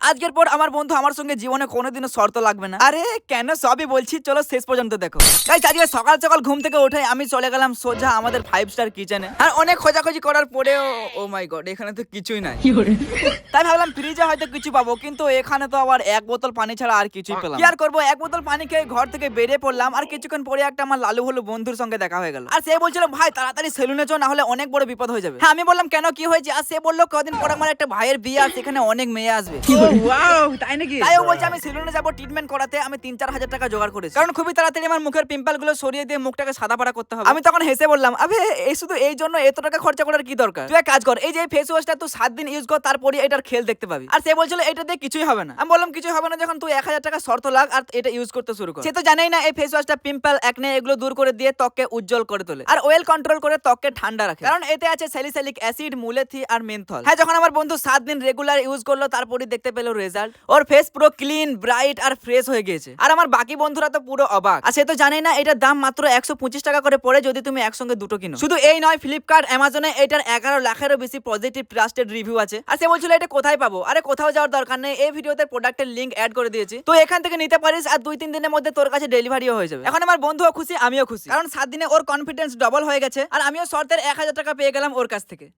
আজকের পর আমার বন্ধু আমার সঙ্গে জীবনে কোনোদিনও শর্ত লাগবে না। আরে কেন, সবই বলছি, চলো শেষ পর্যন্ত দেখো। গাইস আজকে সকাল সকাল ঘুম থেকে উঠে আমি চলে গেলাম সোজা আমাদের 5 স্টার কিচেনে। আর অনেক খোঁজাখুঁজি করার পরেও ও মাই গড এখানে তো কিছুই নাই। তাই ভাবলাম ফ্রিজে হয়তো কিছু পাবো, কিন্তু এখানে তো আবার এক বোতল পানি ছাড়া আর কিছুই পেলাম। কি আর করবো, এক বোতল পানি খেয়ে ঘর থেকে বেরিয়ে পড়লাম। আর কিছুক্ষণ পরে একটা আমার লালু হলো বন্ধুর সঙ্গে দেখা হয়ে গেল। আর সে বলছিল ভাই তাড়াতাড়ি সেলুনে চো, না হলে অনেক বড় বিপদ হয়ে যাবে। হ্যাঁ আমি বললাম কেন, কি হয়েছে? আর সে বললো কদিন পর আমার একটা ভাইয়ের বিয়ে আছে, এখানে অনেক মেয়ে আসবে। ওয়াও, তাই নাকি? তাই ও বলছে আমি সেলুনে যাবো ট্রিটমেন্ট করাতে। আমি 3-4 হাজার টাকা জোগাড় করেছি, কারণ খুবই তাড়াতাড়ি আমার মুখের পিম্পল গুলো সরিয়ে দিয়ে মুখটাকে সাদা পাড়া করতে হবে। আমি তখন হেসে বললাম আবে এই শুধু এই জন্য এত টাকা খরচা করার কি দরকার? তুই এক কাজ কর, এই যে ফেস ওয়াশটা তুই 7 দিন ইউজ কর, তারপরে এটার খেল দেখতে পাবি। আর সে বলছিল এটা দিয়ে কিছুই হবে না। আমি বললাম কিছুই হবে না যখন তুই 1000 টাকা শর্ত লাগ আর এটা ইউজ করতে শুরু কর। সে তো জানেই না এই ফেস ওয়াশটা পিম্পল একনে এগুলো দূর করে দিয়ে ত্বককে উজ্জ্বল করে তোলে আর অয়েল কন্ট্রোল করে ত্বককে ঠান্ডা রাখে, কারণ এতে আছে স্যালিসাইলিক অ্যাসিড, মুলেথি আর মেনথল। হ্যাঁ যখন আমার বন্ধু 7 দিন রেগুলার ইউজ করলো তারপরে দেখতে পেলো রেজাল্ট। ওর ফেস পুরো ক্লিন, ব্রাইট আর ফ্রেশ হয়ে গিয়েছে। আর আমার বাকি বন্ধুরা তো পুরো অবাক। আর সে তো জানেই না এটার দাম মাত্র 125 টাকা করে পড়ে যদি তুমি একসঙ্গে দুটো কিনো। শুধু এই নয়, ফ্লিপকার্ট, অ্যামাজনে এটার 11 লাখেরও বেশি পজিটিভ ট্রাস্টেড রিভিউ আছে। আর সে বলছিল এটা কোথায় পাবো? আরে কোথাও যাওয়ার দরকার নেই, এই ভিডিওতে প্রোডাক্টের লিংক অ্যাড করে দিয়েছি, তো এখান থেকে নিতে পারিস। আর 2-3 দিনের মধ্যে তোর কাছে ডেলিভারিও হয়ে যাবে। এখন আমার বন্ধুও খুশি, আমিও খুশি, কারণ 7 দিনে ওর কনফিডেন্স ডবল হয়ে গেছে। আর আমিও শর্তের 1000 টাকা পেয়ে গেলাম ওর কাছ থেকে।